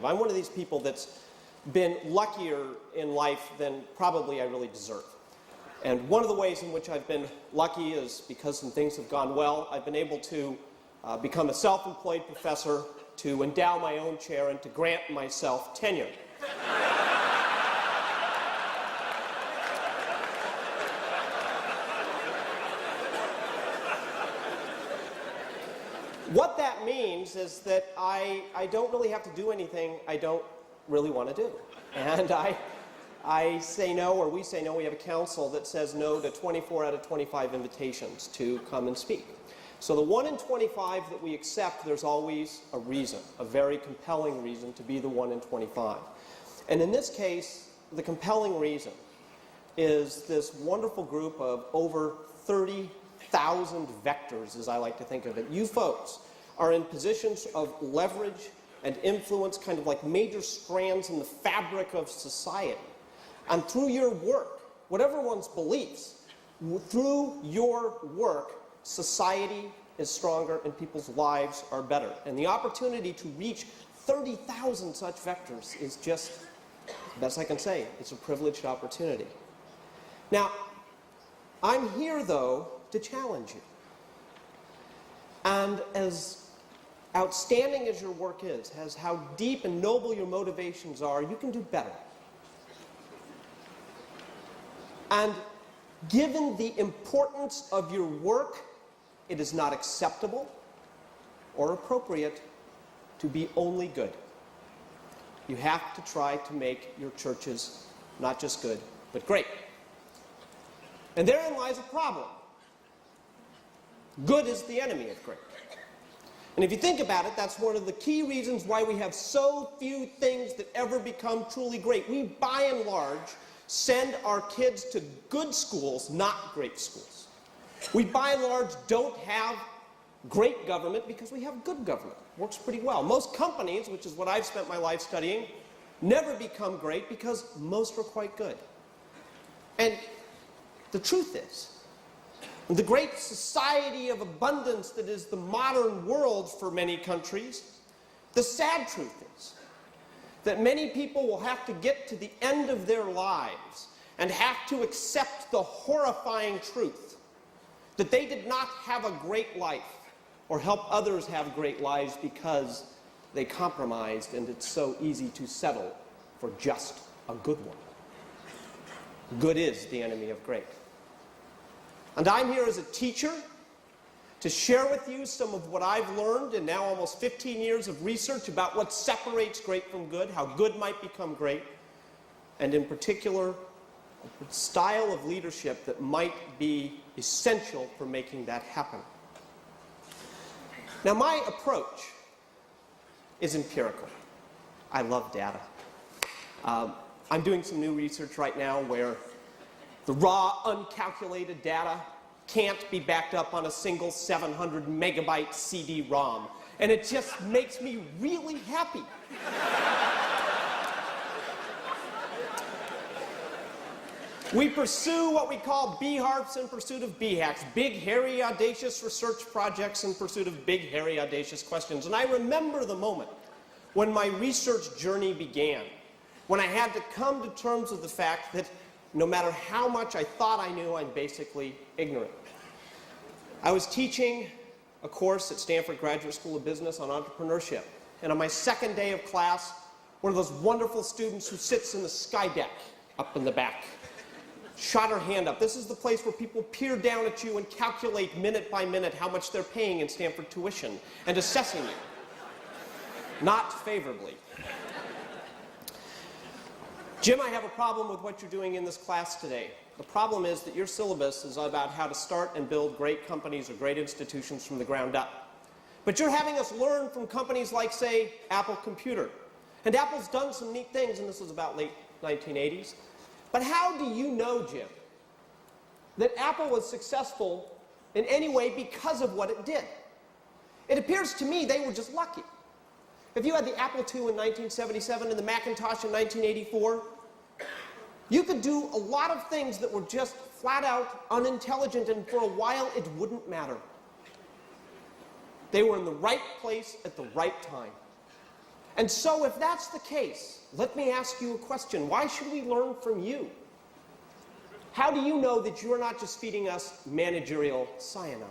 competitive. I'm one of these people that's been luckier in life than probably I really deserve. And one of the ways in which I've been lucky is because some things have gone well, I've been able to become a self-employed professor, to endow my own chair, and to grant myself tenure. What that means is that I don't really have to do anything I don't really want to do. And I say no, or we say no. We have a council that says no to 24 out of 25 invitations to come and speak. So the 1 in 25 that we accept, there's always a reason, a very compelling reason to be the 1 in 25. And in this case, the compelling reason is this wonderful group of over 30,000 vectors, as I like to think of it. You folks are in positions of leverage and influence, kind of like major strands in the fabric of society. And through your work, whatever one's beliefs, through your work, society is stronger and people's lives are better. And the opportunity to reach 30,000 such vectors is just, best I can say, it's a privileged opportunity. Now, I'm here, though, to challenge you. And as outstanding as your work is, as how deep and noble your motivations are, you can do better. And given the importance of your work, it is not acceptable or appropriate to be only good. You have to try to make your churches not just good, but great. And therein lies a problem. Good is the enemy of great. And if you think about it, that's one of the key reasons why we have so few things that ever become truly great. We, by and large, send our kids to good schools, not great schools. We, by and large, don't have great government because we have good government. Works pretty well. Most companies, which is what I've spent my life studying, never become great because most are quite good. And the truth is, the great society of abundance that is the modern world for many countries, the sad truth is that many people will have to get to the end of their lives and have to accept the horrifying truth that they did not have a great life or help others have great lives because they compromised, and it's so easy to settle for just a good one. Good is the enemy of great. And I'm here as a teacher to share with you some of what I've learned in now almost 15 years of research about what separates great from good, how good might become great, and in particular, a style of leadership that might be essential for making that happen. Now, my approach is empirical. I love data. I'm doing some new research right now where the raw, uncalculated data can't be backed up on a single 700 megabyte CD-ROM. And it just makes me really happy. We pursue what we call BHARPs in pursuit of BHACs, big, hairy, audacious research projects in pursuit of big, hairy, audacious questions. And I remember the moment when my research journey began, when I had to come to terms with the fact that no matter how much I thought I knew, I'm basically ignorant. I was teaching a course at Stanford Graduate School of Business on entrepreneurship. And on my second day of class, one of those wonderful students who sits in the sky deck up in the back shot her hand up. This is the place where people peer down at you and calculate minute by minute how much they're paying in Stanford tuition and assessing you. Not favorably. Jim, I have a problem with what you're doing in this class today. The problem is that your syllabus is about how to start and build great companies or great institutions from the ground up. But you're having us learn from companies like, say, Apple Computer. And Apple's done some neat things, and this was about late 1980s. But how do you know, Jim, that Apple was successful in any way because of what it did? It appears to me they were just lucky. If you had the Apple II in 1977 and the Macintosh in 1984, you could do a lot of things that were just flat out unintelligent, and for a while it wouldn't matter. They were in the right place at the right time. And so if that's the case, let me ask you a question. Why should we learn from you? How do you know that you're not just feeding us managerial cyanide?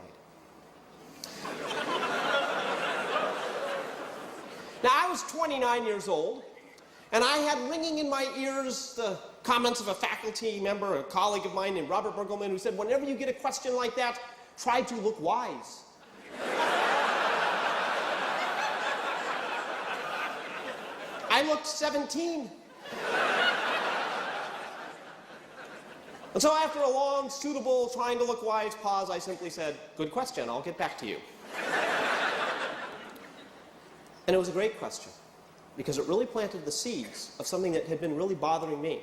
Now, I was 29 years old, and I had ringing in my ears the comments of a faculty member, a colleague of mine named Robert Bergelman, who said, whenever you get a question like that, try to look wise. I looked 17. And so after a long, suitable, trying to look wise pause, I simply said, good question, I'll get back to you. And it was a great question, because it really planted the seeds of something that had been really bothering me,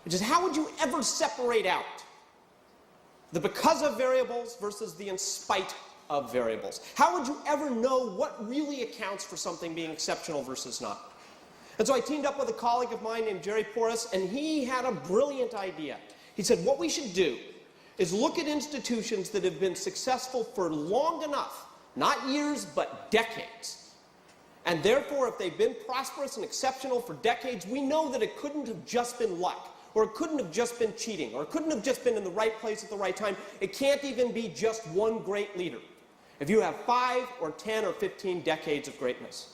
which is how would you ever separate out the because of variables versus the in spite of variables? How would you ever know what really accounts for something being exceptional versus not? And so I teamed up with a colleague of mine named Jerry Porras, and he had a brilliant idea. He said, what we should do is look at institutions that have been successful for long enough, not years, but decades. And therefore, if they've been prosperous and exceptional for decades, we know that it couldn't have just been luck, or it couldn't have just been cheating, or it couldn't have just been in the right place at the right time. It can't even be just one great leader. If you have 5 or 10 or 15 decades of greatness.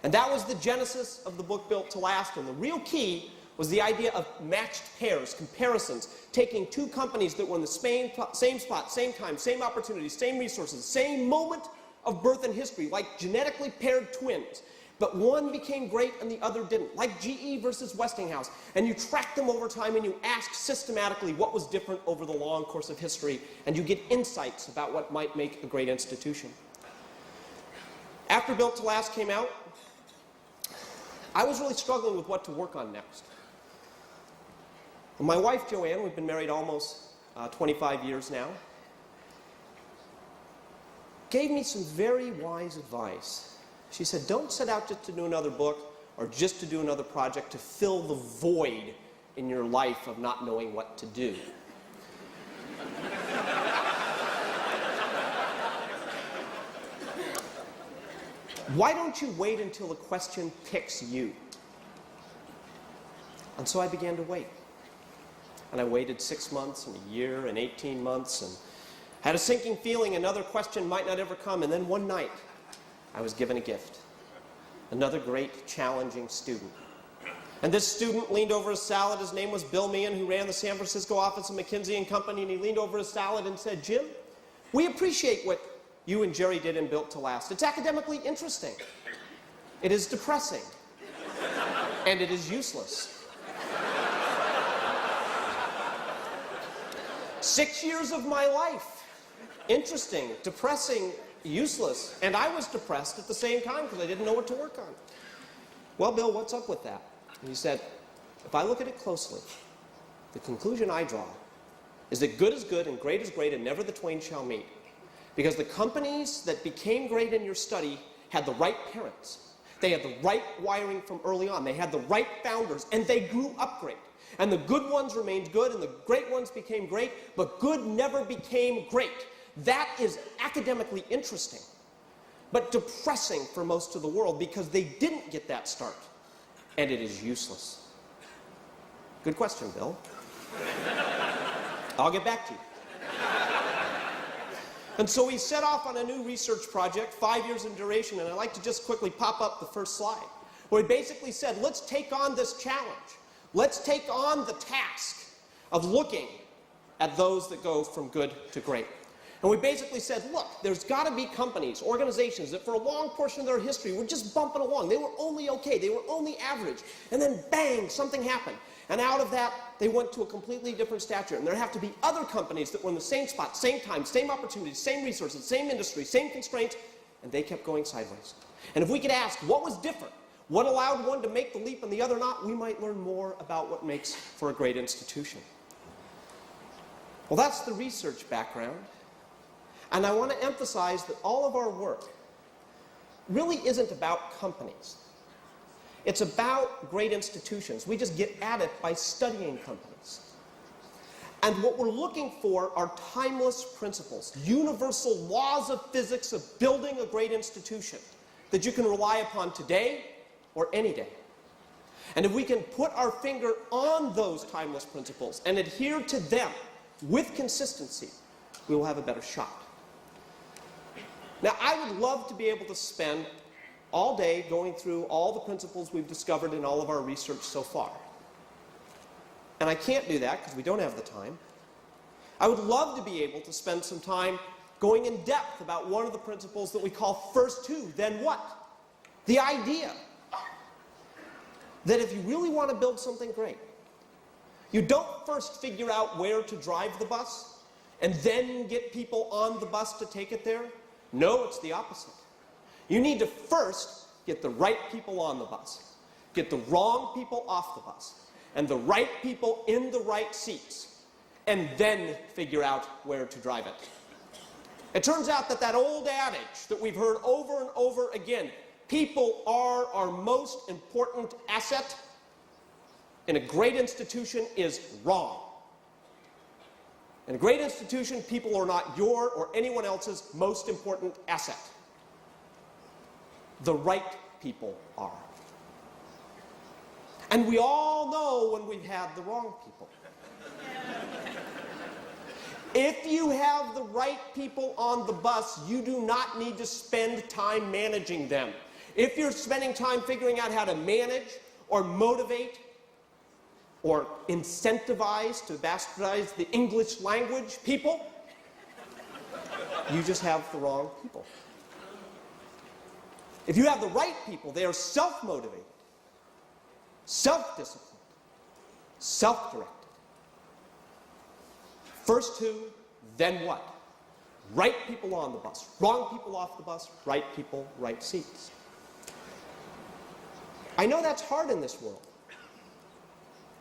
And that was the genesis of the book Built to Last, and the real key was the idea of matched pairs, comparisons, taking two companies that were in the same spot, same time, same opportunities, same resources, same moment of birth and history, like genetically paired twins. But one became great and the other didn't, like GE versus Westinghouse. And you track them over time and you ask systematically what was different over the long course of history, and you get insights about what might make a great institution. After Built to Last came out, I was really struggling with what to work on next. My wife, Joanne, we've been married almost 25 years now, gave me some very wise advice. She said, don't set out just to do another book or just to do another project to fill the void in your life of not knowing what to do. Why don't you wait until the question picks you? And so I began to wait. And I waited 6 months and a year and 18 months and had a sinking feeling another question might not ever come. And then one night, I was given a gift. Another great, challenging student. And this student leaned over his salad. His name was Bill Meehan, who ran the San Francisco office of McKinsey & Company. And he leaned over his salad and said, Jim, we appreciate what you and Jerry did in Built to Last. It's academically interesting. It is depressing. And it is useless. 6 years of my life. Interesting, depressing, useless. And I was depressed at the same time because I didn't know what to work on. Well, Bill, what's up with that? And he said, if I look at it closely, the conclusion I draw is that good is good and great is great and never the twain shall meet. Because the companies that became great in your study had the right parents. They had the right wiring from early on. They had the right founders, and they grew up great. And the good ones remained good, and the great ones became great, but good never became great. That is academically interesting, but depressing for most of the world because they didn't get that start, and it is useless. Good question, Bill. I'll get back to you. And so we set off on a new research project, 5 years in duration, and I'd like to just quickly pop up the first slide, where we basically said, let's take on this challenge. Let's take on the task of looking at those that go from good to great. And we basically said, look, there's got to be companies, organizations that for a long portion of their history were just bumping along. They were only okay. They were only average. And then bang, something happened. And out of that, they went to a completely different stature. And there have to be other companies that were in the same spot, same time, same opportunities, same resources, same industry, same constraints, and they kept going sideways. And if we could ask what was different, what allowed one to make the leap and the other not, we might learn more about what makes for a great institution. Well, that's the research background. And I want to emphasize that all of our work really isn't about companies. It's about great institutions. We just get at it by studying companies. And what we're looking for are timeless principles, universal laws of physics of building a great institution that you can rely upon today or any day. And if we can put our finger on those timeless principles and adhere to them with consistency, we will have a better shot. Now, I would love to be able to spend all day going through all the principles we've discovered in all of our research so far. And I can't do that because we don't have the time. I would love to be able to spend some time going in depth about one of the principles that we call first who, then what? The idea that if you really want to build something great, you don't first figure out where to drive the bus and then get people on the bus to take it there. No, it's the opposite. You need to first get the right people on the bus, get the wrong people off the bus, and the right people in the right seats, and then figure out where to drive it. It turns out that old adage that we've heard over and over again, people are our most important asset in a great institution, is wrong. In a great institution, people are not your or anyone else's most important asset. The right people are. And we all know when we've had the wrong people. If you have the right people on the bus, you do not need to spend time managing them. If you're spending time figuring out how to manage or motivate or incentivize, to bastardize the English language, people, you just have the wrong people. If you have the right people, they are self-motivated, self-disciplined, self-directed. First who, then what? Right people on the bus, wrong people off the bus, right people, right seats. I know that's hard in this world,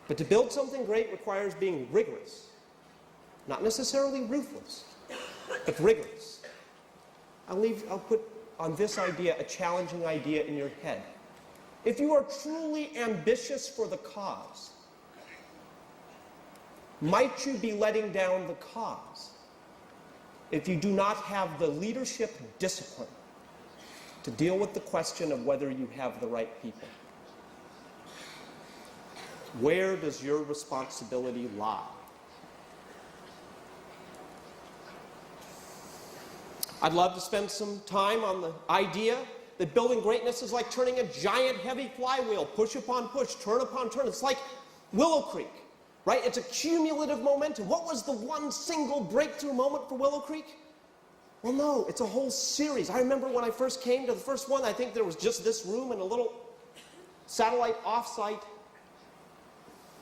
but to build something great requires being rigorous, not necessarily ruthless, but rigorous. I'll put on this idea a challenging idea in your head. If you are truly ambitious for the cause, might you be letting down the cause if you do not have the leadership discipline to deal with the question of whether you have the right people? Where does your responsibility lie? I'd love to spend some time on the idea that building greatness is like turning a giant heavy flywheel, push upon push, turn upon turn. It's like Willow Creek, right? It's a cumulative momentum. What was the one single breakthrough moment for Willow Creek? Well, no, it's a whole series. I remember when I first came to the first one, I think there was just this room and a little satellite off-site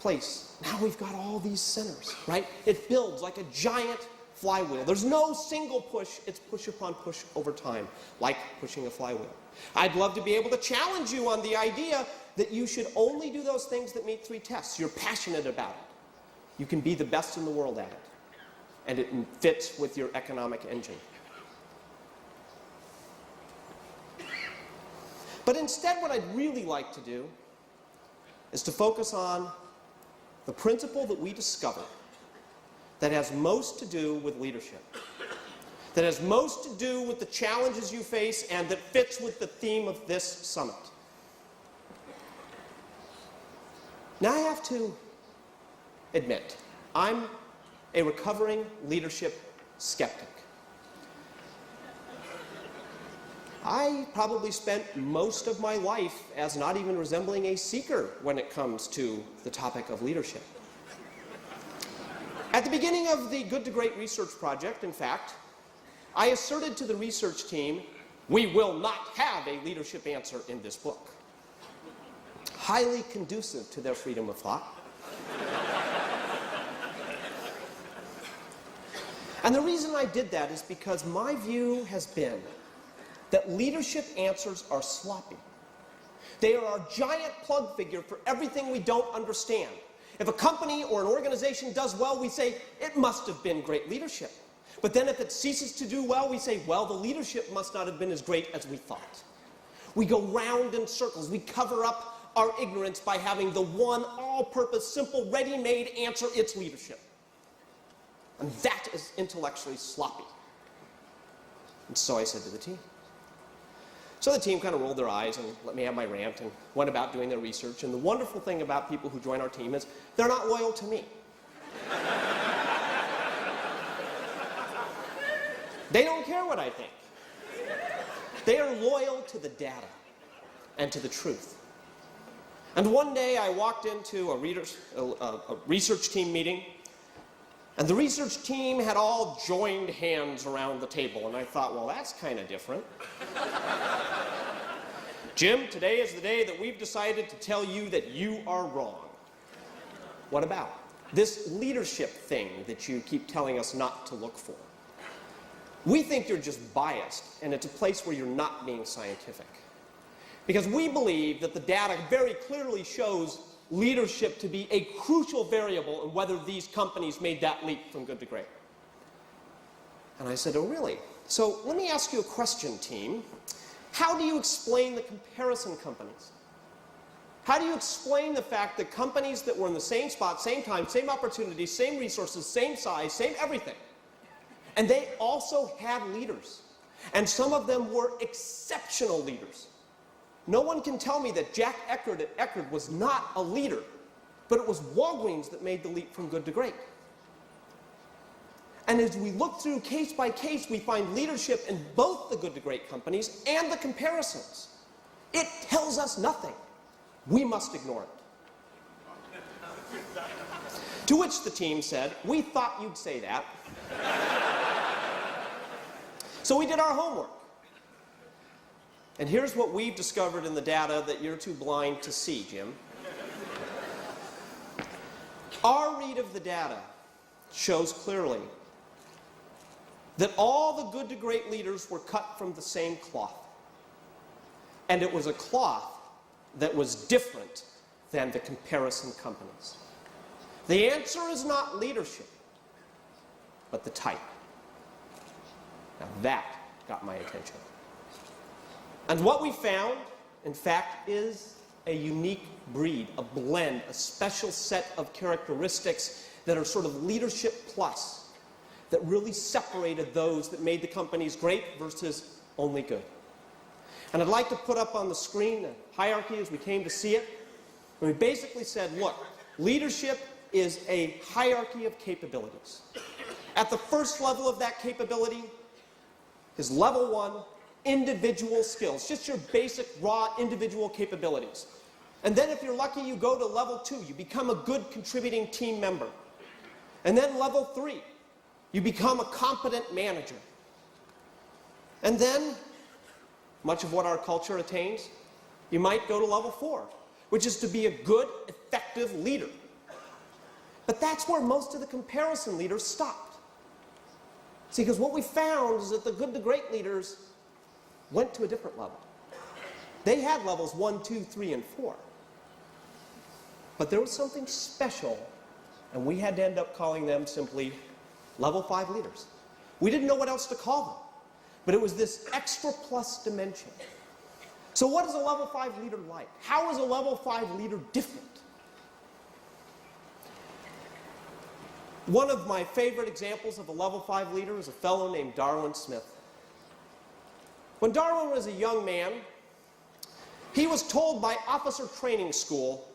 place. Now we've got all these centers, right? It builds like a giant flywheel. There's no single push. It's push upon push over time, like pushing a flywheel. I'd love to be able to challenge you on the idea that you should only do those things that meet 3 tests. You're passionate about it. You can be the best in the world at it. And it fits with your economic engine. But instead, what I'd really like to do is to focus on the principle that we discovered that has most to do with leadership, that has most to do with the challenges you face, and that fits with the theme of this summit. Now I have to admit, I'm a recovering leadership skeptic. I probably spent most of my life as not even resembling a seeker when it comes to the topic of leadership. At the beginning of the Good to Great research project, in fact, I asserted to the research team, we will not have a leadership answer in this book. Highly conducive to their freedom of thought. And the reason I did that is because my view has been that leadership answers are sloppy. They are a giant plug figure for everything we don't understand. If a company or an organization does well, we say, it must have been great leadership. But then if it ceases to do well, we say, well, the leadership must not have been as great as we thought. We go round in circles. We cover up our ignorance by having the one all-purpose, simple, ready-made answer, it's leadership. And that is intellectually sloppy. And so I said to the team, So the team kind of rolled their eyes and let me have my rant and went about doing their research. And the wonderful thing about people who join our team is they're not loyal to me. They don't care what I think. They are loyal to the data and to the truth. And one day I walked into a research team meeting, and the research team had all joined hands around the table, and I thought, well, that's kind of different. Jim, today is the day that we've decided to tell you that you are wrong. What about this leadership thing that you keep telling us not to look for? We think you're just biased, and it's a place where you're not being scientific. Because we believe that the data very clearly shows leadership to be a crucial variable in whether these companies made that leap from good to great. And I said, oh, really? So let me ask you a question, team. How do you explain the comparison companies? How do you explain the fact that companies that were in the same spot, same time, same opportunities, same resources, same size, same everything, and they also had leaders, and some of them were exceptional leaders? No one can tell me that Jack Eckerd at Eckerd was not a leader, but it was Walgreens that made the leap from good to great. And as we look through case by case, we find leadership in both the good to great companies and the comparisons. It tells us nothing. We must ignore it. To which the team said, we thought you'd say that. So we did our homework. And here's what we've discovered in the data that you're too blind to see, Jim. Our read of the data shows clearly that all the good to great leaders were cut from the same cloth. And it was a cloth that was different than the comparison companies. The answer is not leadership, but the type. Now that got my attention. And what we found, in fact, is a unique breed, a blend, a special set of characteristics that are sort of leadership plus, that really separated those that made the companies great versus only good. And I'd like to put up on the screen the hierarchy as we came to see it. And we basically said, look, leadership is a hierarchy of capabilities. At the first level of that capability is level 1, individual skills, just your basic raw individual capabilities. And then if you're lucky, you go to level 2, you become a good contributing team member. And then level 3, you become a competent manager. And then, much of what our culture attains, you might go to level 4, which is to be a good, effective leader. But that's where most of the comparison leaders stopped. See, because what we found is that the good to great leaders went to a different level. They had levels 1, 2, 3, and 4. But there was something special, and we had to end up calling them simply level 5 leaders. We didn't know what else to call them, but it was this extra plus dimension. So what is a level 5 leader like? How is a level 5 leader different? One of my favorite examples of a level 5 leader is a fellow named Darwin Smith. When Darwin was a young man, he was told by officer training school,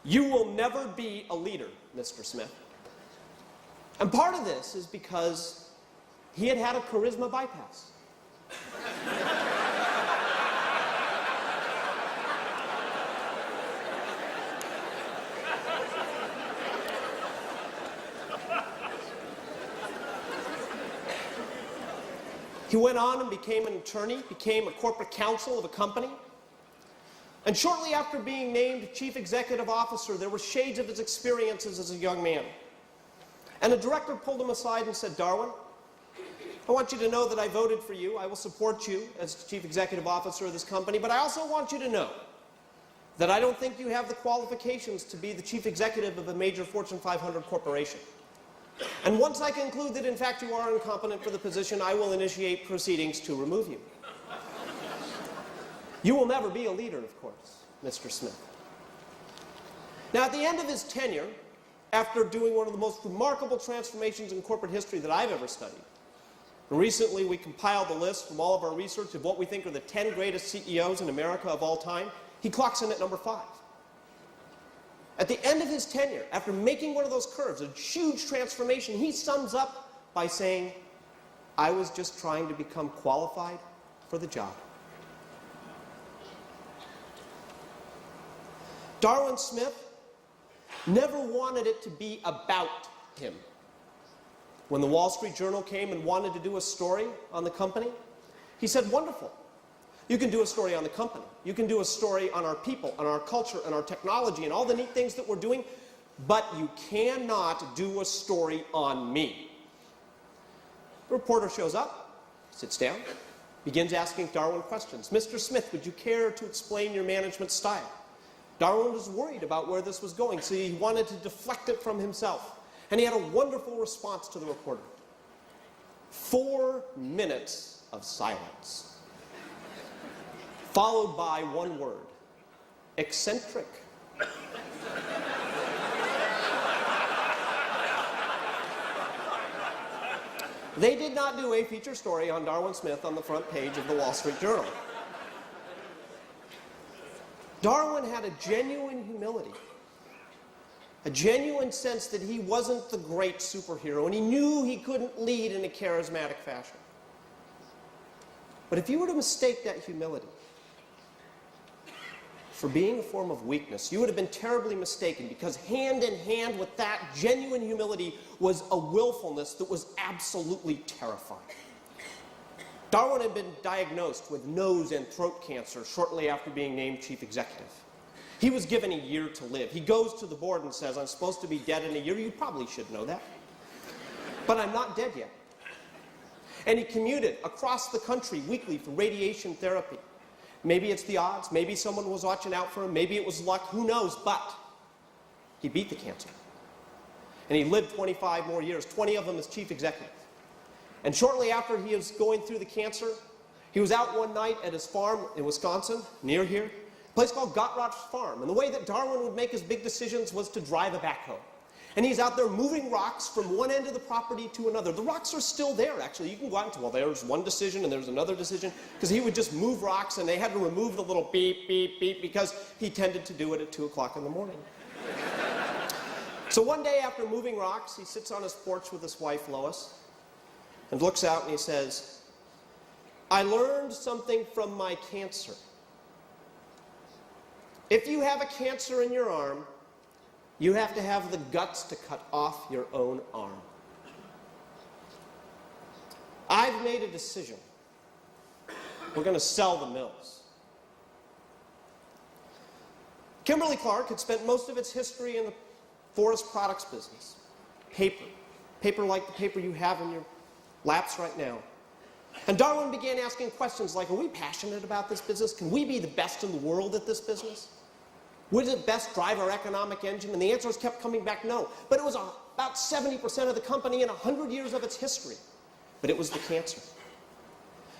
"You will never be a leader, Mr. Smith." And part of this is because he had had a charisma bypass. He went on and became an attorney, became a corporate counsel of a company. And shortly after being named chief executive officer, there were shades of his experiences as a young man. And a director pulled him aside and said, "Darwin, I want you to know that I voted for you. I will support you as chief executive officer of this company, but I also want you to know that I don't think you have the qualifications to be the chief executive of a major Fortune 500 corporation. And once I conclude that, in fact, you are incompetent for the position, I will initiate proceedings to remove you. You will never be a leader, of course, Mr. Smith." Now, at the end of his tenure, after doing one of the most remarkable transformations in corporate history that I've ever studied, And recently, we compiled a list from all of our research of what we think are the 10 greatest CEOs in America of all time. He clocks in at number 5. At the end of his tenure, after making one of those curves, a huge transformation, he sums up by saying, I was just trying to become qualified for the job. Darwin Smith never wanted it to be about him. When the Wall Street Journal came and wanted to do a story on the company, he said, wonderful. You can do a story on the company. You can do a story on our people, on our culture, and our technology, and all the neat things that we're doing, but you cannot do a story on me. The reporter shows up, sits down, begins asking Darwin questions. Mr. Smith, would you care to explain your management style? Darwin was worried about where this was going, so he wanted to deflect it from himself. And he had a wonderful response to the reporter. 4 minutes of silence, followed by one word, eccentric. They did not do a feature story on Darwin Smith on the front page of the Wall Street Journal. Darwin had a genuine humility, a genuine sense that he wasn't the great superhero, and he knew he couldn't lead in a charismatic fashion. But if you were to mistake that humility for being a form of weakness, you would have been terribly mistaken, because hand in hand with that genuine humility was a willfulness that was absolutely terrifying. Darwin had been diagnosed with nose and throat cancer shortly after being named chief executive. He was given a year to live. He goes to the board and says, I'm supposed to be dead in a year. You probably should know that. But I'm not dead yet. And he commuted across the country weekly for radiation therapy. Maybe it's the odds. Maybe someone was watching out for him. Maybe it was luck. Who knows? But he beat the cancer. And he lived 25 more years, 20 of them as chief executive. And shortly after he was going through the cancer, he was out one night at his farm in Wisconsin, near here, a place called Gottrot's Farm. And the way that Darwin would make his big decisions was to drive a backhoe. And he's out there moving rocks from one end of the property to another. The rocks are still there, actually. You can go out and say, well, there's one decision and there's another decision, because he would just move rocks, and they had to remove the little beep, beep, beep, because he tended to do it at 2 o'clock in the morning. So one day after moving rocks, he sits on his porch with his wife, Lois, and looks out and he says, I learned something from my cancer. If you have a cancer in your arm, you have to have the guts to cut off your own arm. I've made a decision. We're going to sell the mills. Kimberly-Clark had spent most of its history in the forest products business. Paper like the paper you have in your laps right now. And Darwin began asking questions like, are we passionate about this business? Can we be the best in the world at this business? Would it best drive our economic engine? And the answers kept coming back no. But it was about 70% of the company in 100 years of its history. But it was the cancer.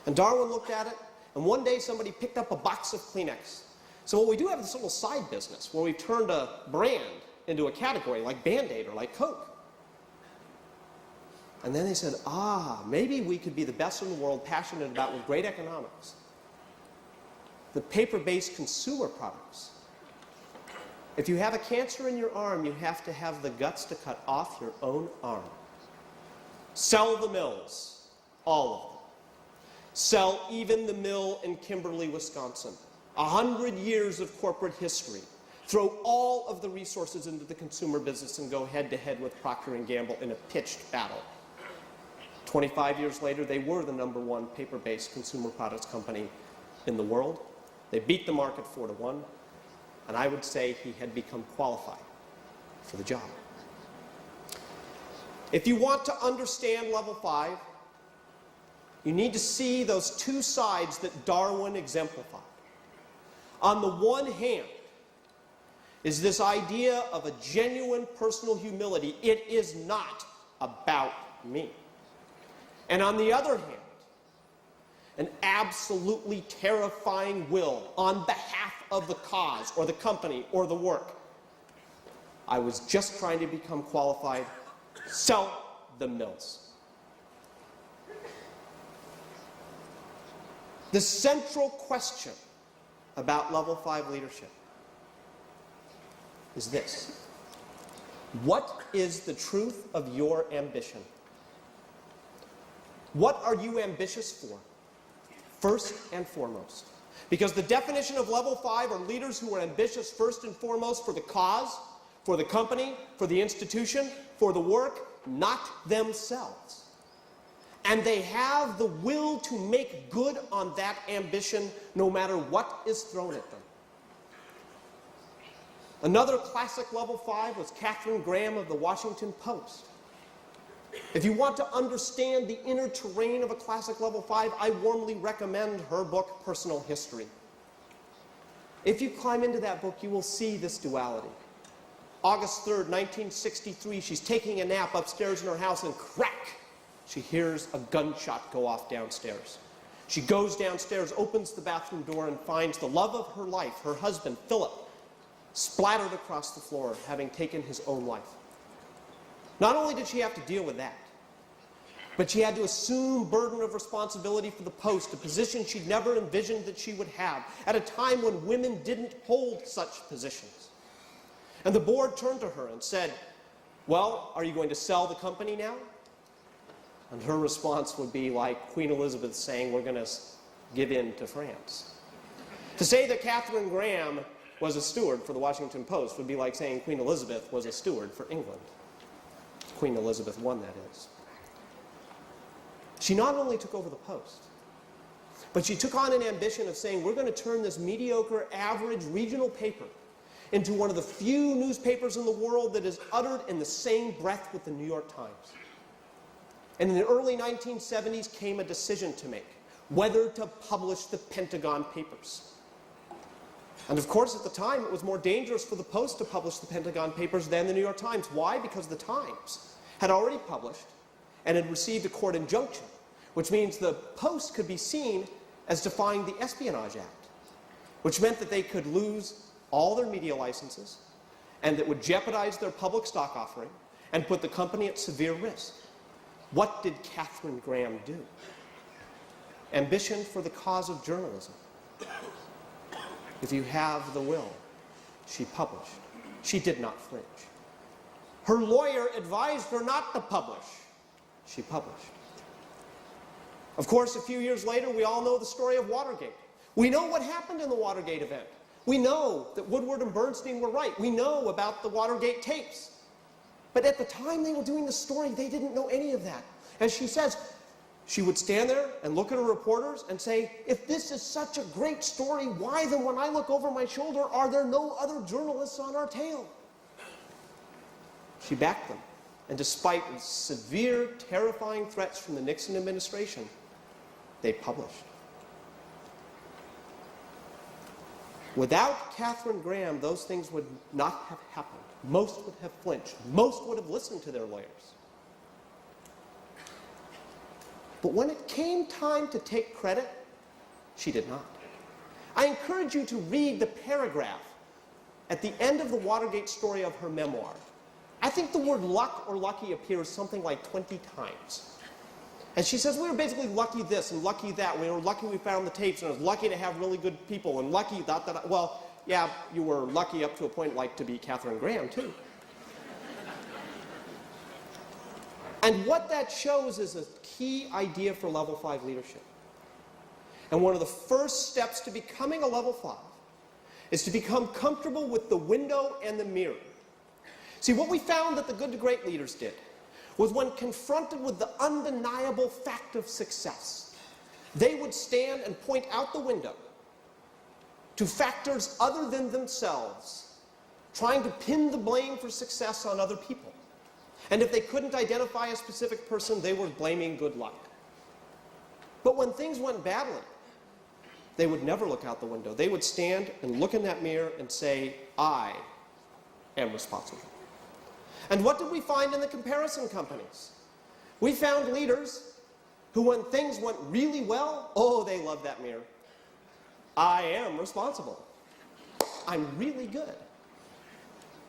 And Darwin looked at it, and one day somebody picked up a box of Kleenex. So what we do have this little side business where we've turned a brand into a category like Band-Aid or like Coke. And then they said, maybe we could be the best in the world, passionate about with great economics. The paper-based consumer products. If you have a cancer in your arm, you have to have the guts to cut off your own arm. Sell the mills, all of them. Sell even the mill in Kimberly, Wisconsin. 100 years of corporate history. Throw all of the resources into the consumer business and go head-to-head with Procter & Gamble in a pitched battle. 25 years later, they were the #1 paper-based consumer products company in the world. They beat the market 4-1, and I would say he had become qualified for the job. If you want to understand level 5, you need to see those two sides that Darwin exemplified. On the one hand is this idea of a genuine personal humility. It is not about me. And on the other hand, an absolutely terrifying will on behalf of the cause or the company or the work. I was just trying to become qualified. Sell the mills. The central question about level 5 leadership is this: what is the truth of your ambition? What are you ambitious for, first and foremost? Because the definition of level 5 are leaders who are ambitious first and foremost for the cause, for the company, for the institution, for the work, not themselves. And they have the will to make good on that ambition no matter what is thrown at them. Another classic level 5 was Katharine Graham of the Washington Post. If you want to understand the inner terrain of a classic level 5, I warmly recommend her book, Personal History. If you climb into that book, you will see this duality. August 3rd, 1963, she's taking a nap upstairs in her house, and crack! She hears a gunshot go off downstairs. She goes downstairs, opens the bathroom door, and finds the love of her life, her husband, Philip, splattered across the floor, having taken his own life. Not only did she have to deal with that, but she had to assume burden of responsibility for the Post, a position she'd never envisioned that she would have, at a time when women didn't hold such positions. And the board turned to her and said, "Well, are you going to sell the company now?" And her response would be like Queen Elizabeth saying, "We're going to give in to France." To say that Katharine Graham was a steward for the Washington Post would be like saying Queen Elizabeth was a steward for England. Queen Elizabeth I, that is. She not only took over the Post, but she took on an ambition of saying, we're going to turn this mediocre, average regional paper into one of the few newspapers in the world that is uttered in the same breath with the New York Times. And in the early 1970s came a decision to make, whether to publish the Pentagon Papers. And of course, at the time, it was more dangerous for the Post to publish the Pentagon Papers than the New York Times. Why? Because the Times had already published and had received a court injunction, which means the Post could be seen as defying the Espionage Act, which meant that they could lose all their media licenses and that would jeopardize their public stock offering and put the company at severe risk. What did Katharine Graham do? Ambition for the cause of journalism. If you have the will, she published. She did not flinch. Her lawyer advised her not to publish. She published. Of course, a few years later, we all know the story of Watergate. We know what happened in the Watergate event. We know that Woodward and Bernstein were right. We know about the Watergate tapes. But at the time they were doing the story, they didn't know any of that. As she says, she would stand there and look at her reporters and say, if this is such a great story, why then when I look over my shoulder, are there no other journalists on our tail? She backed them. And despite severe, terrifying threats from the Nixon administration, they published. Without Katharine Graham, those things would not have happened. Most would have flinched. Most would have listened to their lawyers. But when it came time to take credit, she did not. I encourage you to read the paragraph at the end of the Watergate story of her memoir. I think the word luck or lucky appears something like 20 times. And she says, we were basically lucky this and lucky that. We were lucky we found the tapes, and I was lucky to have really good people, and lucky that. Well, yeah, you were lucky up to a point like to be Katharine Graham, too. And what that shows is a key idea for level 5 leadership. And one of the first steps to becoming a level 5 is to become comfortable with the window and the mirror. See, what we found that the good to great leaders did was when confronted with the undeniable fact of success, they would stand and point out the window to factors other than themselves, trying to pin the blame for success on other people. And if they couldn't identify a specific person, they were blaming good luck. But when things went badly, they would never look out the window. They would stand and look in that mirror and say, I am responsible. And what did we find in the comparison companies? We found leaders who, when things went really well, oh, they loved that mirror. I am responsible. I'm really good.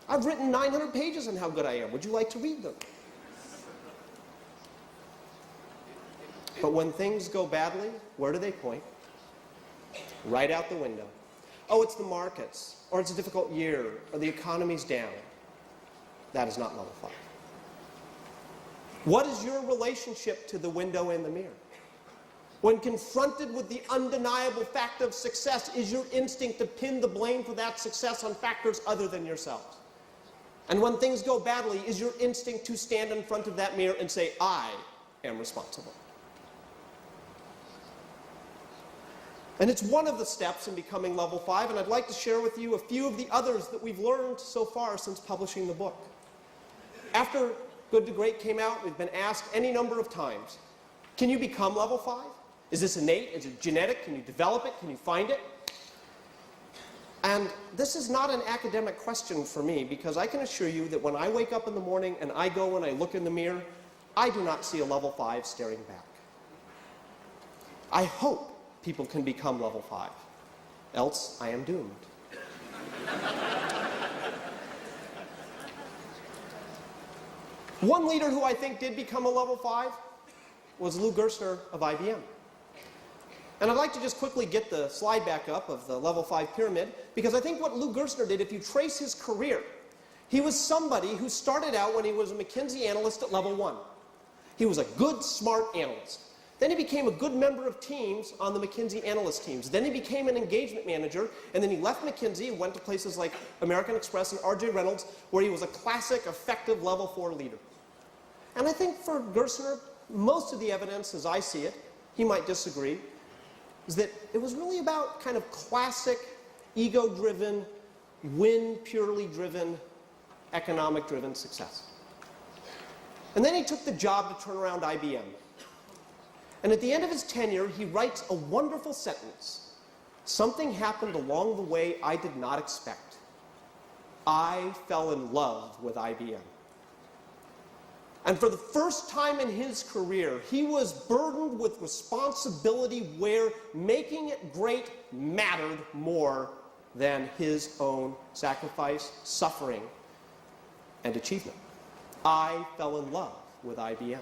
I've written 900 pages on how good I am. Would you like to read them? But when things go badly, where do they point? right out the window. Oh, it's the markets, or it's a difficult year, or the economy's down. That is not level 5. What is your relationship to the window and the mirror? When confronted with the undeniable fact of success, is your instinct to pin the blame for that success on factors other than yourselves? And when things go badly, is your instinct to stand in front of that mirror and say, I am responsible? And it's one of the steps in becoming level 5, and I'd like to share with you a few of the others that we've learned so far since publishing the book. After Good to Great came out, we've been asked any number of times, can you become level 5? Is this innate? Is it genetic? Can you develop it? Can you find it? And this is not an academic question for me, because I can assure you that when I wake up in the morning and I go and I look in the mirror, I do not see a level 5 staring back. I hope people can become level 5, else I am doomed. One leader who I think did become a level 5 was Lou Gerstner of IBM. And I'd like to just quickly get the slide back up of the level 5 pyramid, because I think what Lou Gerstner did, if you trace his career, he was somebody who started out when he was a McKinsey analyst at level 1. He was a good, smart analyst. Then he became a good member of teams on the McKinsey analyst teams. Then he became an engagement manager, and then he left McKinsey and went to places like American Express and R.J. Reynolds, where he was a classic, effective level 4 leader. And I think for Gerstner, most of the evidence, as I see it, he might disagree, is that it was really about kind of classic, ego-driven, win-purely driven, economic-driven success. And then he took the job to turn around IBM. And at the end of his tenure, he writes a wonderful sentence. Something happened along the way I did not expect. I fell in love with IBM. And for the first time in his career, he was burdened with responsibility where making it great mattered more than his own sacrifice, suffering, and achievement. I fell in love with IBM.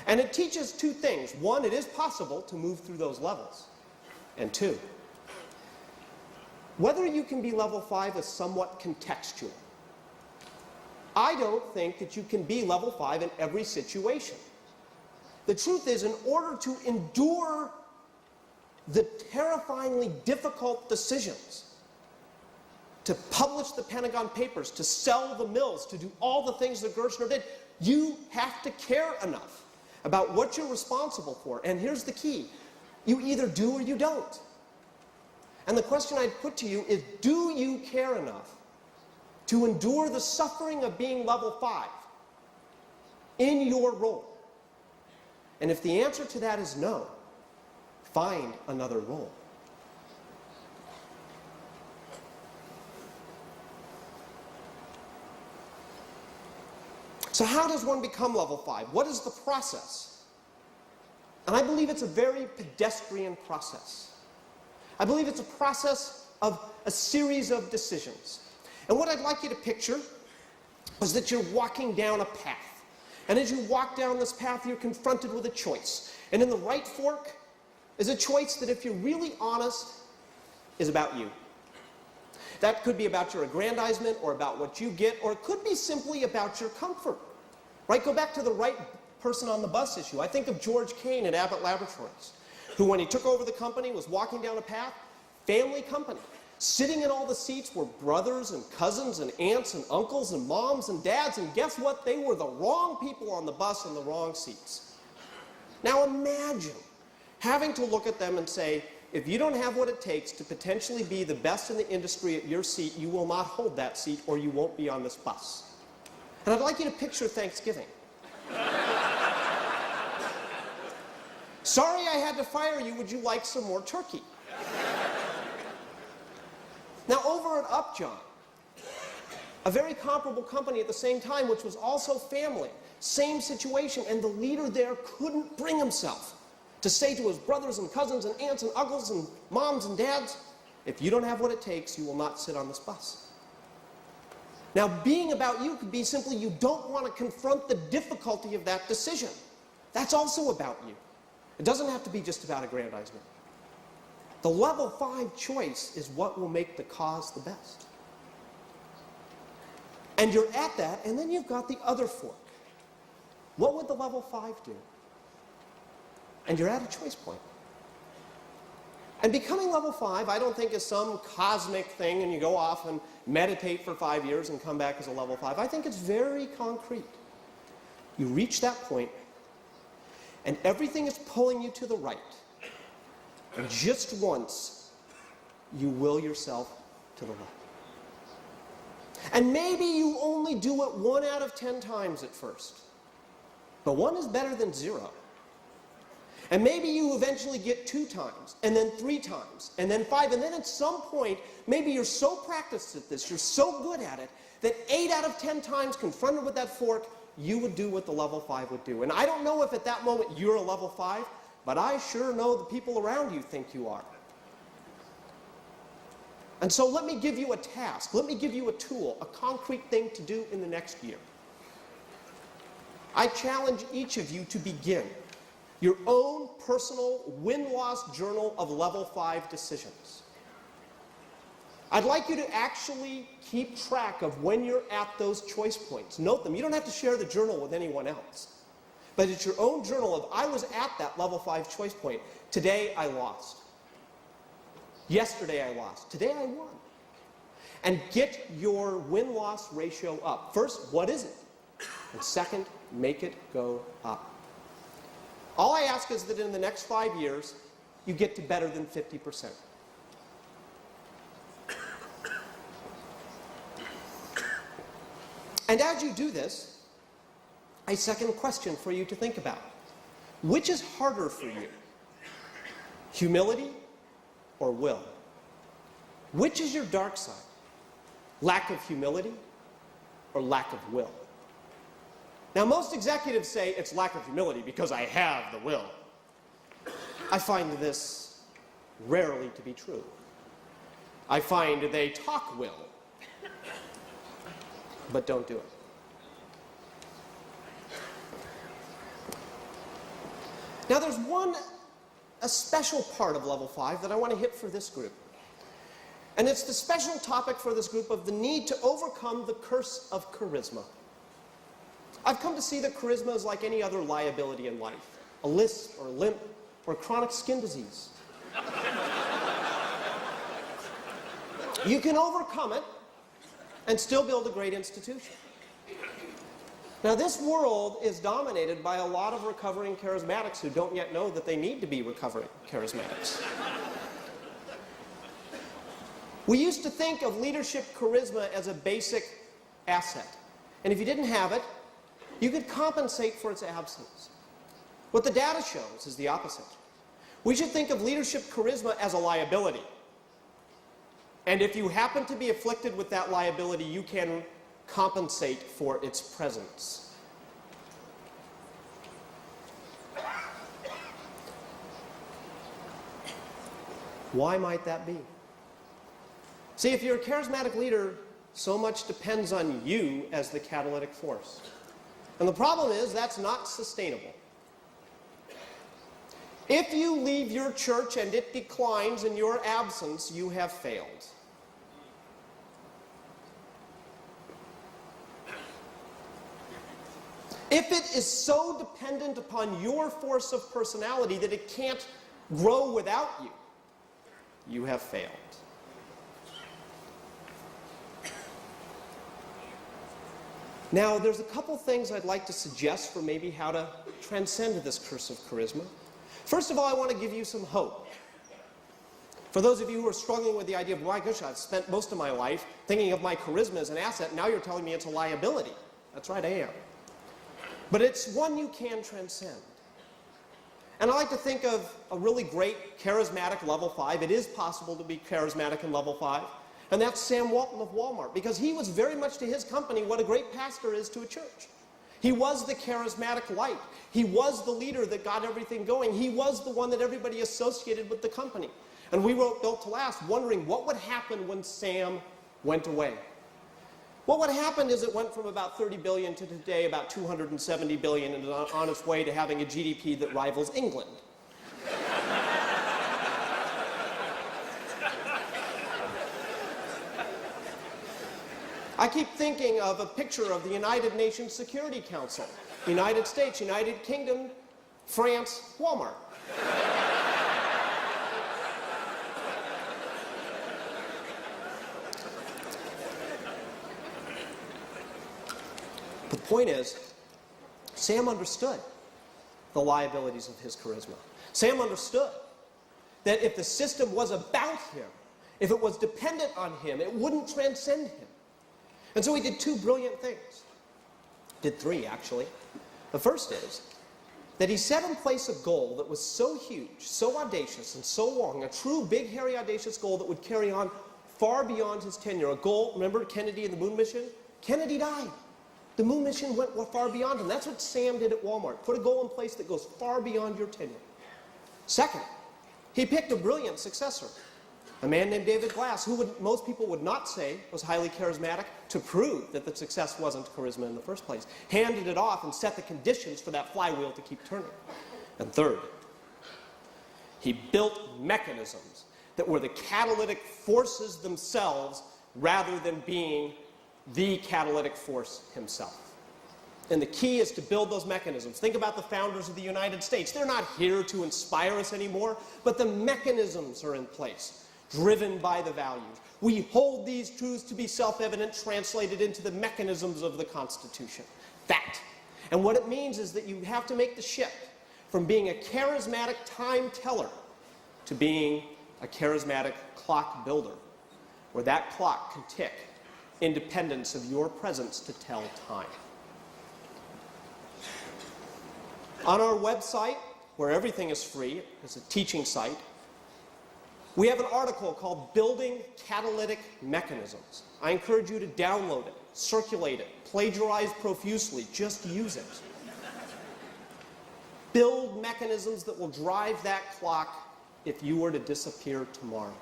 And it teaches two things. One, it is possible to move through those levels. And two, whether you can be level 5 is somewhat contextual. I don't think that you can be level 5 in every situation. The truth is, in order to endure the terrifyingly difficult decisions, to publish the Pentagon Papers, to sell the mills, to do all the things that Gerstner did, you have to care enough about what you're responsible for. And here's the key. You either do or you don't. And the question I'd put to you is, do you care enough to endure the suffering of being level 5 in your role? And if the answer to that is no, find another role. So how does one become level 5? What is the process? And I believe it's a very pedestrian process. I believe it's a process of a series of decisions. And what I'd like you to picture is that you're walking down a path. And as you walk down this path, you're confronted with a choice. And in the right fork is a choice that, if you're really honest, is about you. That could be about your aggrandizement or about what you get, or it could be simply about your comfort. Right? Go back to the right person on the bus issue. I think of George Kane at Abbott Laboratories, who, when he took over the company, was walking down a path, family company. Sitting in all the seats were brothers and cousins and aunts and uncles and moms and dads, and guess what? They were the wrong people on the bus in the wrong seats. Now imagine having to look at them and say, if you don't have what it takes to potentially be the best in the industry at your seat, you will not hold that seat or you won't be on this bus. And I'd like you to picture Thanksgiving. Sorry I had to fire you. Would you like some more turkey? Now, over at Upjohn, a very comparable company at the same time, which was also family, same situation, and the leader there couldn't bring himself to say to his brothers and cousins and aunts and uncles and moms and dads, if you don't have what it takes, you will not sit on this bus. Now, being about you could be simply you don't want to confront the difficulty of that decision. That's also about you. It doesn't have to be just about aggrandizement. The level 5 choice is what will make the cause the best. And you're at that, and then you've got the other fork. What would the level 5 do? And you're at a choice point. And becoming level 5, I don't think is some cosmic thing and you go off and meditate for 5 years and come back as a level 5. I think it's very concrete. You reach that point, and everything is pulling you to the right. And just once, you will yourself to the left. And maybe you only do it 1 out of 10 times at first. But 1 is better than 0. And maybe you eventually get 2 times, and then 3 times, and then 5, and then at some point, maybe you're so practiced at this, you're so good at it, that 8 out of 10 times confronted with that fork, you would do what the level 5 would do. And I don't know if at that moment you're a level 5, but I sure know the people around you think you are. And so let me give you a task, let me give you a tool, a concrete thing to do in the next year. I challenge each of you to begin your own personal win-loss journal of level 5 decisions. I'd like you to actually keep track of when you're at those choice points. Note them. You don't have to share the journal with anyone else. But it's your own journal of, I was at that level 5 choice point. Today I lost. Yesterday I lost. Today I won. And get your win-loss ratio up. First, what is it? And second, make it go up. All I ask is that in the next 5 years, you get to better than 50%. And as you do this, a second question for you to think about. Which is harder for you? Humility or will? Which is your dark side? Lack of humility or lack of will? Now, most executives say it's lack of humility because I have the will. I find this rarely to be true. I find they talk will, but don't do it. Now, there's a special part of level 5 that I want to hit for this group. And it's the special topic for this group of the need to overcome the curse of charisma. I've come to see that charisma is like any other liability in life, a lisp or limp or chronic skin disease. You can overcome it and still build a great institution. Now, this world is dominated by a lot of recovering charismatics who don't yet know that they need to be recovering charismatics. We used to think of leadership charisma as a basic asset. And if you didn't have it, you could compensate for its absence. What the data shows is the opposite. We should think of leadership charisma as a liability. And if you happen to be afflicted with that liability, you can compensate for its presence. Why might that be? See, if you're a charismatic leader, so much depends on you as the catalytic force. And the problem is that's not sustainable. If you leave your church and it declines in your absence, you have failed. If it is so dependent upon your force of personality that it can't grow without you, you have failed. Now, there's a couple things I'd like to suggest for maybe how to transcend this curse of charisma. First of all, I want to give you some hope. For those of you who are struggling with the idea of, my gosh, I've spent most of my life thinking of my charisma as an asset, now you're telling me it's a liability. That's right, I am. But it's one you can transcend. And I like to think of a really great charismatic level 5. It is possible to be charismatic in level 5. And that's Sam Walton of Walmart, because he was very much to his company what a great pastor is to a church. He was the charismatic light. He was the leader that got everything going. He was the one that everybody associated with the company. And we wrote Built to Last, wondering what would happen when Sam went away. Well, what happened is it went from about 30 billion to today about 270 billion, and is on its way to having a GDP that rivals England. I keep thinking of a picture of the United Nations Security Council. United States, United Kingdom, France, Walmart. The point is, Sam understood the liabilities of his charisma. Sam understood that if the system was about him, if it was dependent on him, it wouldn't transcend him. And so he did two brilliant things. Did three, actually. The first is that he set in place a goal that was so huge, so audacious, and so long, a true big, hairy, audacious goal that would carry on far beyond his tenure. A goal, remember Kennedy and the moon mission? Kennedy died. The moon mission went far beyond him. That's what Sam did at Walmart. Put a goal in place that goes far beyond your tenure. Second, he picked a brilliant successor. A man named David Glass, who most people would not say was highly charismatic, to prove that the success wasn't charisma in the first place. Handed it off and set the conditions for that flywheel to keep turning. And third, he built mechanisms that were the catalytic forces themselves rather than being the catalytic force himself. And the key is to build those mechanisms. Think about the founders of the United States. They're not here to inspire us anymore, but the mechanisms are in place, driven by the values. We hold these truths to be self-evident, translated into the mechanisms of the Constitution. That. And what it means is that you have to make the shift from being a charismatic time teller to being a charismatic clock builder, where that clock can tick independence of your presence to tell time. On our website, where everything is free, it's a teaching site, we have an article called Building Catalytic Mechanisms. I encourage you to download it, circulate it, plagiarize profusely, just use it. Build mechanisms that will drive that clock if you were to disappear tomorrow.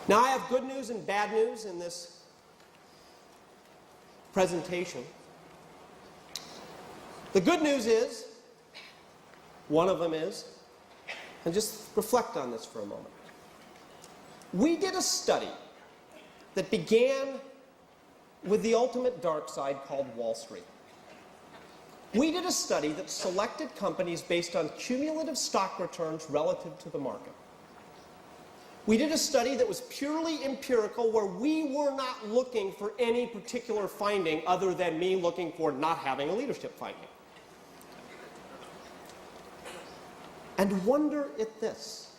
Now, I have good news and bad news in this presentation. The good news is, one of them is, and just reflect on this for a moment. We did a study that began with the ultimate dark side called Wall Street. We did a study that selected companies based on cumulative stock returns relative to the market. We did a study that was purely empirical, where we were not looking for any particular finding other than me looking for not having a leadership finding. And wonder at this.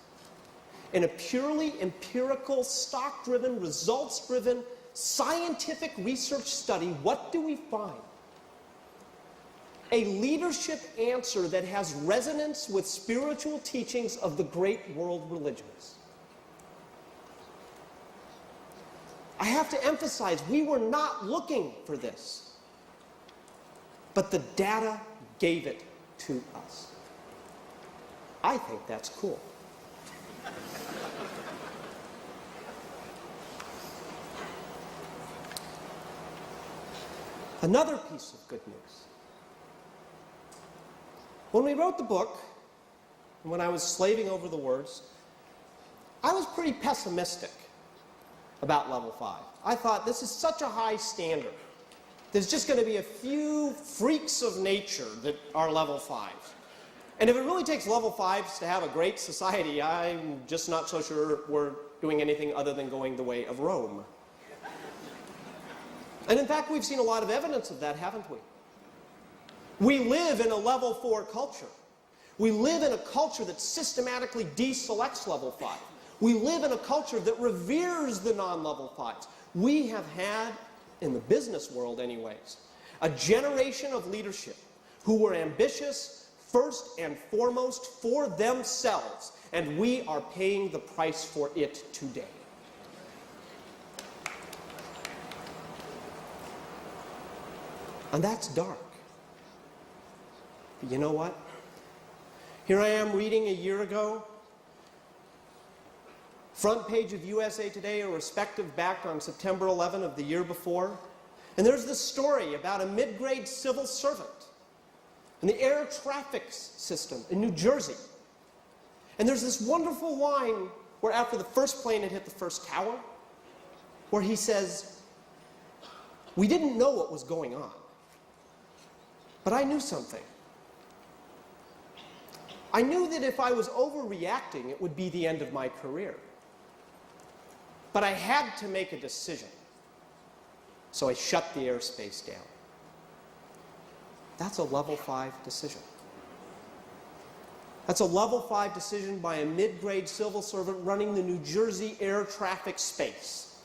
In a purely empirical, stock-driven, results-driven, scientific research study, what do we find? A leadership answer that has resonance with spiritual teachings of the great world religions. I have to emphasize, we were not looking for this, but the data gave it to us. I think that's cool. Another piece of good news. When we wrote the book, and when I was slaving over the words, I was pretty pessimistic about level 5. I thought, this is such a high standard. There's just going to be a few freaks of nature that are level 5s. And if it really takes level 5s to have a great society, I'm just not so sure we're doing anything other than going the way of Rome. And in fact, we've seen a lot of evidence of that, haven't we? We live in a level 4 culture. We live in a culture that systematically deselects level 5. We live in a culture that reveres the non-level 5s. We have had, in the business world anyways, a generation of leadership who were ambitious first and foremost for themselves, and we are paying the price for it today. And that's dark. But you know what? Here I am reading a year ago, front page of USA Today, a respective back on September 11 of the year before. And there's this story about a mid-grade civil servant in the air traffic system in New Jersey And there's this wonderful line where after the first plane had hit the first tower, where he says, "We didn't know what was going on, but I knew something. I knew that if I was overreacting, it would be the end of my career. But I had to make a decision, so I shut the airspace down." That's a level 5 decision. That's a level 5 decision by a mid-grade civil servant running the New Jersey air traffic space.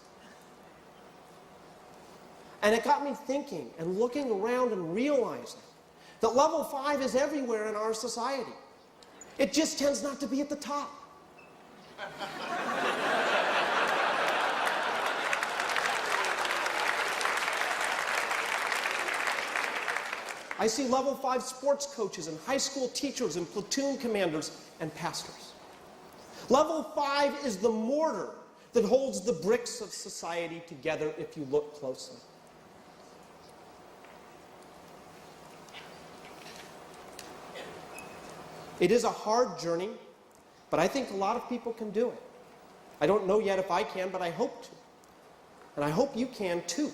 And it got me thinking and looking around and realizing that level 5 is everywhere in our society. It just tends not to be at the top. I see level 5 sports coaches and high school teachers and platoon commanders and pastors. Level 5 is the mortar that holds the bricks of society together if you look closely. It is a hard journey, but I think a lot of people can do it. I don't know yet if I can, but I hope to. And I hope you can too.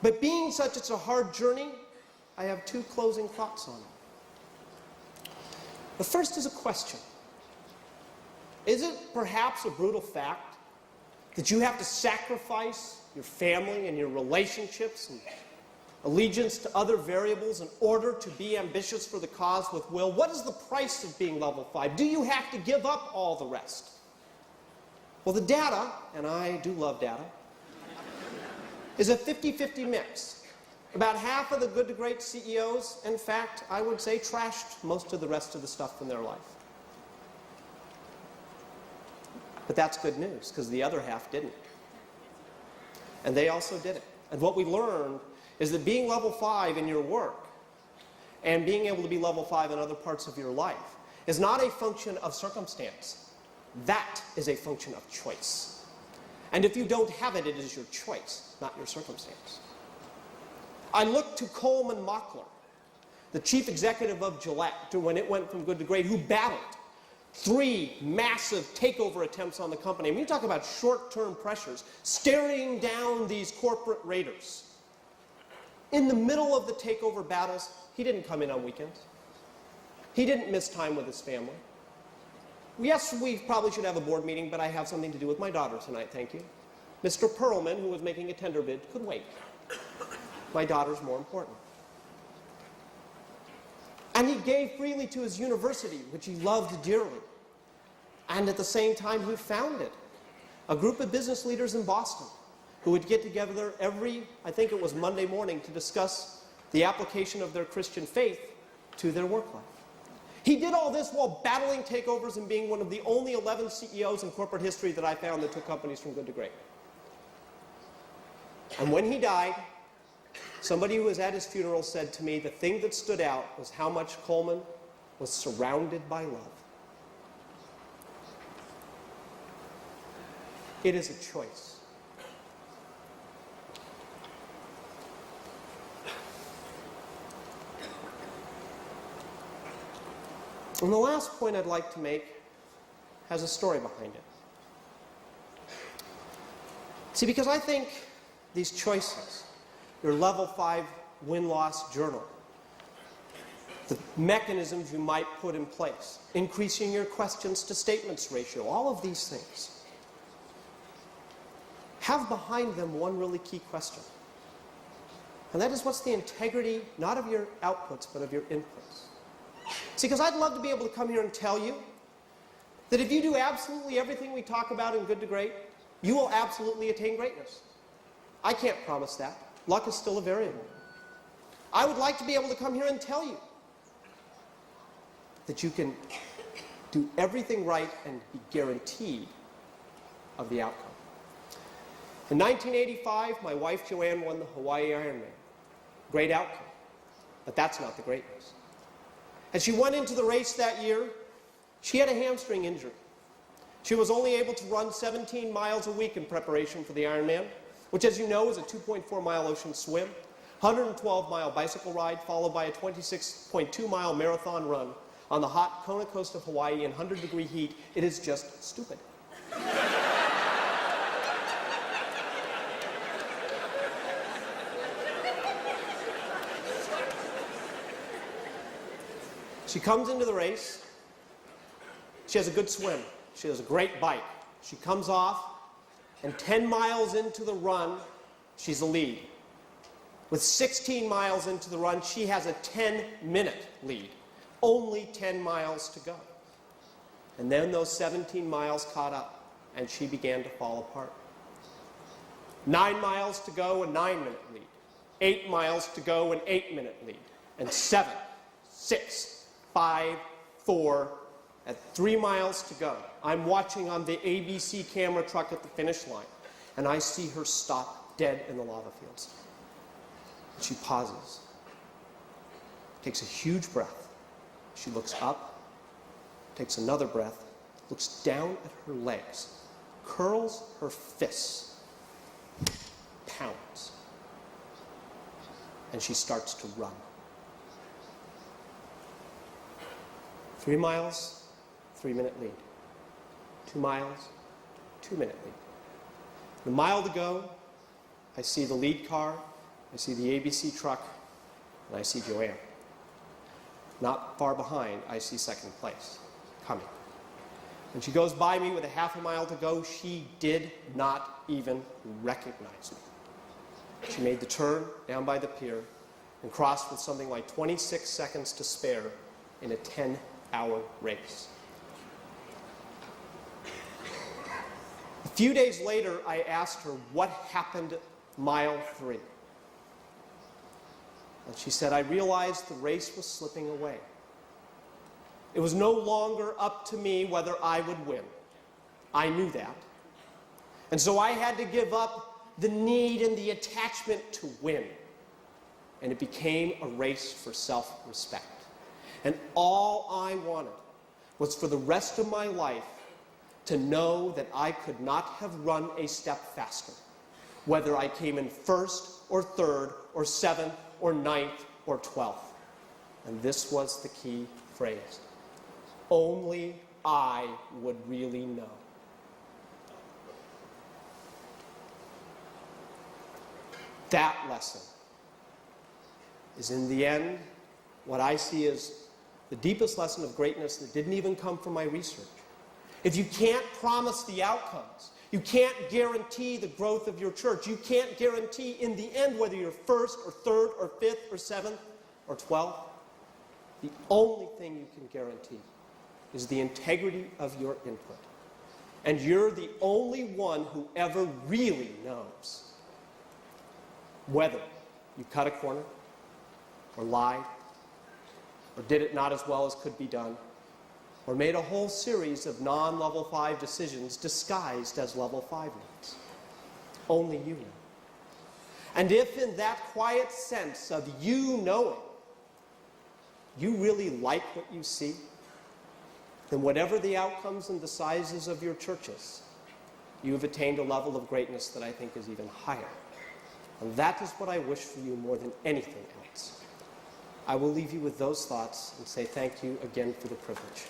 But being such it's a hard journey, I have 2 closing thoughts on it. The first is a question. Is it perhaps a brutal fact that you have to sacrifice your family and your relationships and allegiance to other variables in order to be ambitious for the cause with will? What is the price of being level 5? Do you have to give up all the rest? Well, the data, and I do love data, is a 50-50 mix. About half of the good to great CEOs, in fact, I would say trashed most of the rest of the stuff in their life. But that's good news, because the other half didn't. And they also did it. And what we learned is that being level 5 in your work and being able to be level 5 in other parts of your life is not a function of circumstance. That is a function of choice. And if you don't have it, it is your choice, not your circumstance. I look to Coleman Mockler, the chief executive of Gillette, when it went from good to great, who battled 3 massive takeover attempts on the company. I mean, you talk about short-term pressures, staring down these corporate raiders. In the middle of the takeover battles, he didn't come in on weekends. He didn't miss time with his family. Yes, we probably should have a board meeting, but I have something to do with my daughter tonight, thank you. Mr. Perlman, who was making a tender bid, could wait. My daughter's more important. And he gave freely to his university, which he loved dearly. And at the same time, he founded a group of business leaders in Boston who would get together every, I think it was Monday morning, to discuss the application of their Christian faith to their work life. He did all this while battling takeovers and being one of the only 11 CEOs in corporate history that I found that took companies from good to great. And when he died, somebody who was at his funeral said to me, the thing that stood out was how much Coleman was surrounded by love. It is a choice. And the last point I'd like to make has a story behind it. See, because I think these choices, your level 5 win-loss journal, the mechanisms you might put in place, increasing your questions to statements ratio, all of these things have behind them one really key question. And that is, what's the integrity, not of your outputs, but of your inputs? See, because I'd love to be able to come here and tell you that if you do absolutely everything we talk about in good to great, you will absolutely attain greatness. I can't promise that. Luck is still a variable. I would like to be able to come here and tell you that you can do everything right and be guaranteed of the outcome. In 1985, my wife Joanne won the Hawaii Ironman. Great outcome. But that's not the greatness. As she went into the race that year, she had a hamstring injury. She was only able to run 17 miles a week in preparation for the Ironman, which, as you know, is a 2.4-mile ocean swim, 112-mile bicycle ride, followed by a 26.2-mile marathon run, on the hot Kona coast of Hawaii in 100-degree heat, it is just stupid. She comes into the race. She has a good swim. She has a great bike. She comes off, and 10 miles into the run, she's the lead. With 16 miles into the run, she has a 10-minute lead. Only 10 miles to go. And then those 17 miles caught up, and she began to fall apart. 9 miles to go, a 9-minute lead. 8 miles to go, an 8-minute lead. And 7, 6, 5, 4, at 3 miles to go. I'm watching on the ABC camera truck at the finish line, and I see her stop dead in the lava fields. She pauses, takes a huge breath. She looks up, takes another breath, looks down at her legs, curls her fists, pounds, and she starts to run. 3 miles, 3-minute lead. 2 miles, 2-minute lead. A mile to go, I see the lead car, I see the ABC truck, and I see Joanne. Not far behind, I see second place coming. When she goes by me with a half a mile to go, she did not even recognize me. She made the turn down by the pier and crossed with something like 26 seconds to spare in a 10-hour race. A few days later, I asked her what happened mile 3. And she said, I realized the race was slipping away. It was no longer up to me whether I would win. I knew that. And so I had to give up the need and the attachment to win. And it became a race for self-respect. And all I wanted was for the rest of my life to know that I could not have run a step faster, whether I came in first or third or 7th or 9th or 12th. And this was the key phrase. Only I would really know. That lesson is, in the end, what I see as the deepest lesson of greatness that didn't even come from my research. If you can't promise the outcomes, you can't guarantee the growth of your church, you can't guarantee in the end whether you're first or third or 5th or 7th or 12th, the only thing you can guarantee is the integrity of your input. And you're the only one who ever really knows whether you cut a corner or lied or did it not as well as could be done, or made a whole series of non-level 5 decisions disguised as level 5 ones. Only you know. And if in that quiet sense of you knowing, you really like what you see, then whatever the outcomes and the sizes of your churches, you have attained a level of greatness that I think is even higher. And that is what I wish for you more than anything else. I will leave you with those thoughts and say thank you again for the privilege.